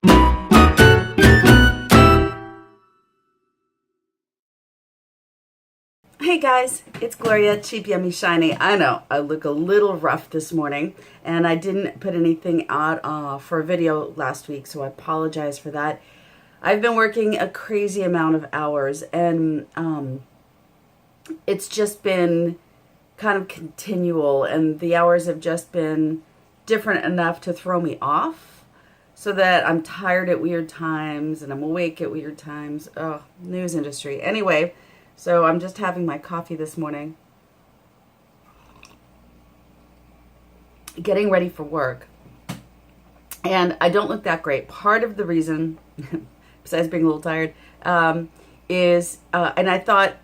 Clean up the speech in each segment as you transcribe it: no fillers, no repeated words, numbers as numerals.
Hey guys, it's Gloria, Cheap Yummy Shiny. I know, I look a little rough this morning, and I didn't put anything out for a video last week, so I apologize for that. I've been working a crazy amount of hours, and it's just been kind of continual, and the hours have just been different enough to throw me off, so that I'm tired at weird times, and I'm awake at weird times. Oh, news industry. Anyway, so I'm just having my coffee this morning, getting ready for work, and I don't look that great. Part of the reason, besides being a little tired, is, and I thought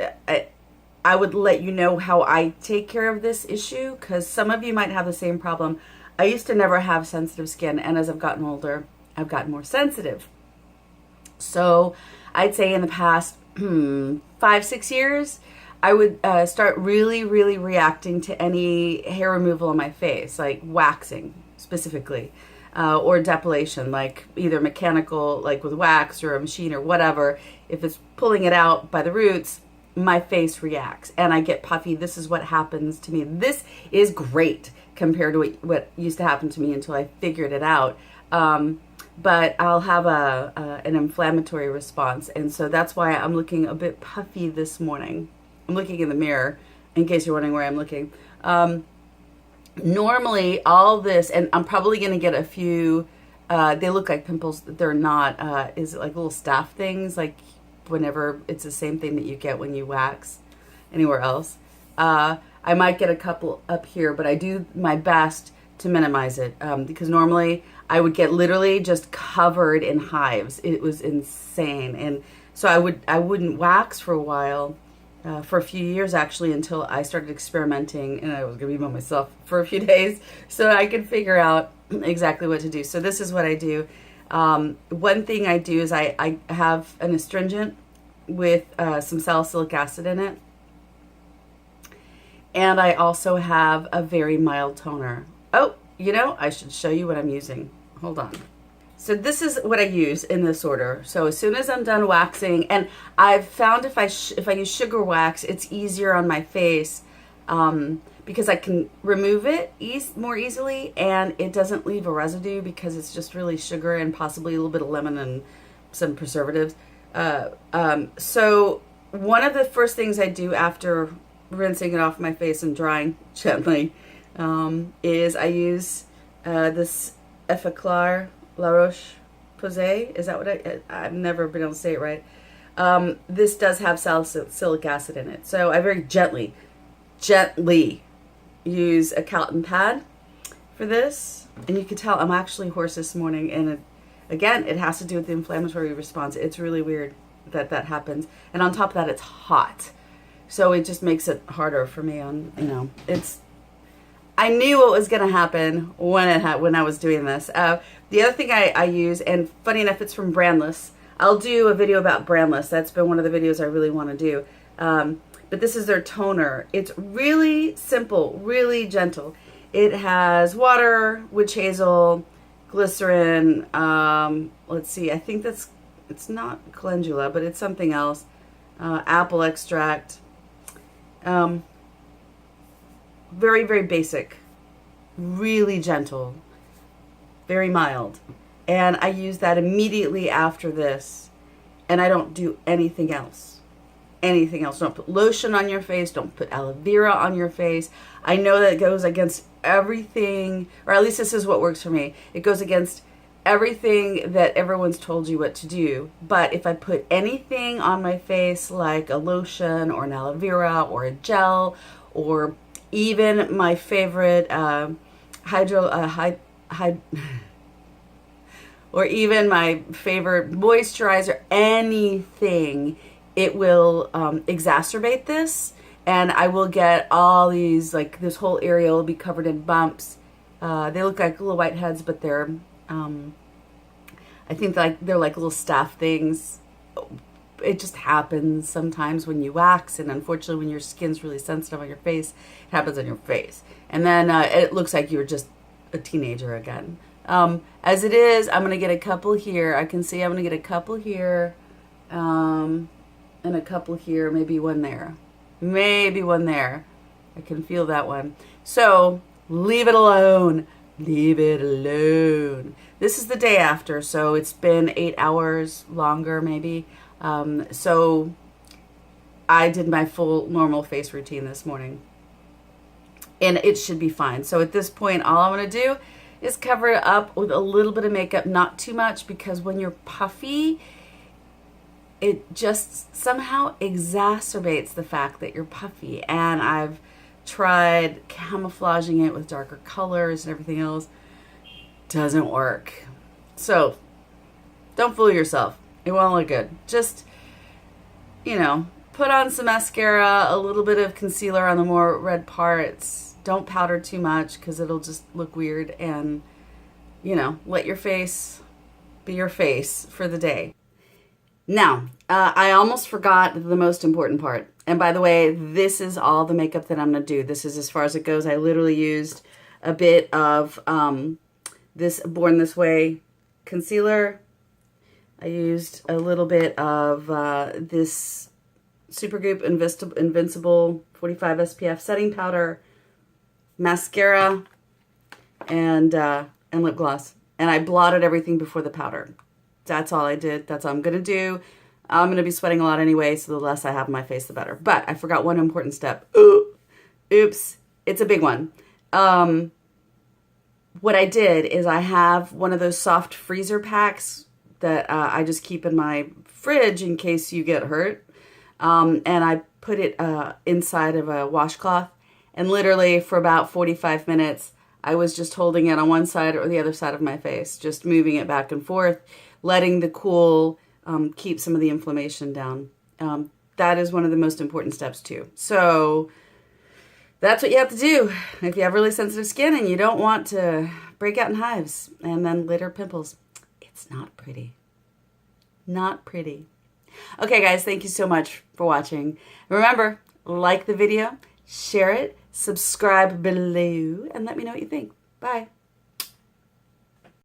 I would let you know how I take care of this issue, because some of you might have the same problem. I used to never have sensitive skin, and as I've gotten older, I've gotten more sensitive. So I'd say in the past 5-6 years, I would start really reacting to any hair removal on my face, like waxing specifically, or depilation, like either mechanical, like with wax or a machine or whatever. If it's pulling it out by the roots, my face reacts and I get puffy. This is what happens to me. This is great compared to what used to happen to me until I figured it out. But I'll have an inflammatory response, and so that's why I'm looking a bit puffy this morning. I'm looking in the mirror, in case you're wondering where I'm looking. Normally, all this, and I'm probably going to get a few, they look like pimples. They're not, is it like little staph things, like whenever it's the same thing that you get when you wax anywhere else. I might get a couple up here, but I do my best to minimize it, because normally I would get literally just covered in hives. It was insane. And so I wouldn't wax for a while, for a few years actually, until I started experimenting, and I was gonna be by myself for a few days so I could figure out exactly what to do. So this is what I do. One thing I do is I have an astringent with some salicylic acid in it, and I also have a very mild toner. Oh, you know, I should show you what I'm using. Hold on. So this is what I use in this order. So as soon as I'm done waxing, and I've found if I use sugar wax, it's easier on my face, because I can remove it more easily, and it doesn't leave a residue because it's just really sugar and possibly a little bit of lemon and some preservatives. So one of the first things I do after rinsing it off my face and drying gently, is I use this Effaclar La Roche-Posay. Is that what I've never been able to say it right. This does have salicylic acid in it. So I very gently use a cotton pad for this. And you can tell I'm actually hoarse this morning. And again, it has to do with the inflammatory response. It's really weird that that happens. And on top of that, it's hot. So it just makes it harder for me on, I knew what was going to happen when I was doing this. The other thing I use, and funny enough, it's from Brandless. I'll do a video about Brandless. That's been one of the videos I really want to do. But this is their toner. It's really simple, really gentle. It has water, witch hazel, glycerin. Let's see, I think it's not calendula, but it's something else. Apple extract. Very basic, really gentle, very mild. And I use that immediately after this, and I don't do anything else. Don't put lotion on your face, don't put aloe vera on your face. I know that it goes against everything, or at least this is what works for me. It goes against everything that everyone's told you what to do. But if I put anything on my face, like a lotion or an aloe vera or a gel, or even my favorite or even my favorite moisturizer, anything, it will exacerbate this, and I will get all these, like this whole area will be covered in bumps. They look like little whiteheads, but they're I think they're like little staph things. It just happens sometimes when you wax, and unfortunately when your skin's really sensitive on your face, it happens on your face. And then it looks like you're just a teenager again. As it is, I'm going to get a couple here. I can see I'm going to get a couple here, and a couple here, maybe one there. Maybe one there. I can feel that one. So leave it alone. Leave it alone. This is the day after, so it's been 8 hours longer maybe. So I did my full normal face routine this morning, and it should be fine. So at this point, all I'm going to do is cover it up with a little bit of makeup, not too much, because when you're puffy, it just somehow exacerbates the fact that you're puffy. And I've tried camouflaging it with darker colors and everything else. Doesn't work. So don't fool yourself. It won't look good. Just, put on some mascara, a little bit of concealer on the more red parts. Don't powder too much because it'll just look weird. And, let your face be your face for the day. Now, I almost forgot the most important part. And by the way, this is all the makeup that I'm going to do. This is as far as it goes. I literally used a bit of this Born This Way concealer. I used a little bit of this Supergoop Invincible 45 SPF setting powder, mascara, and lip gloss. And I blotted everything before the powder. That's all I did. That's all I'm going to do. I'm going to be sweating a lot anyway, so the less I have on my face, the better. But I forgot one important step. Oops. It's a big one. What I did is I have one of those soft freezer packs that I just keep in my fridge in case you get hurt. And I put it inside of a washcloth. And literally for about 45 minutes, I was just holding it on one side or the other side of my face, just moving it back and forth, letting the cool keep some of the inflammation down. That is one of the most important steps too. So that's what you have to do if you have really sensitive skin and you don't want to break out in hives and then later pimples. It's not pretty. Not pretty. Okay, guys, thank you so much for watching. Remember, like the video, share it, subscribe below, and let me know what you think. Bye.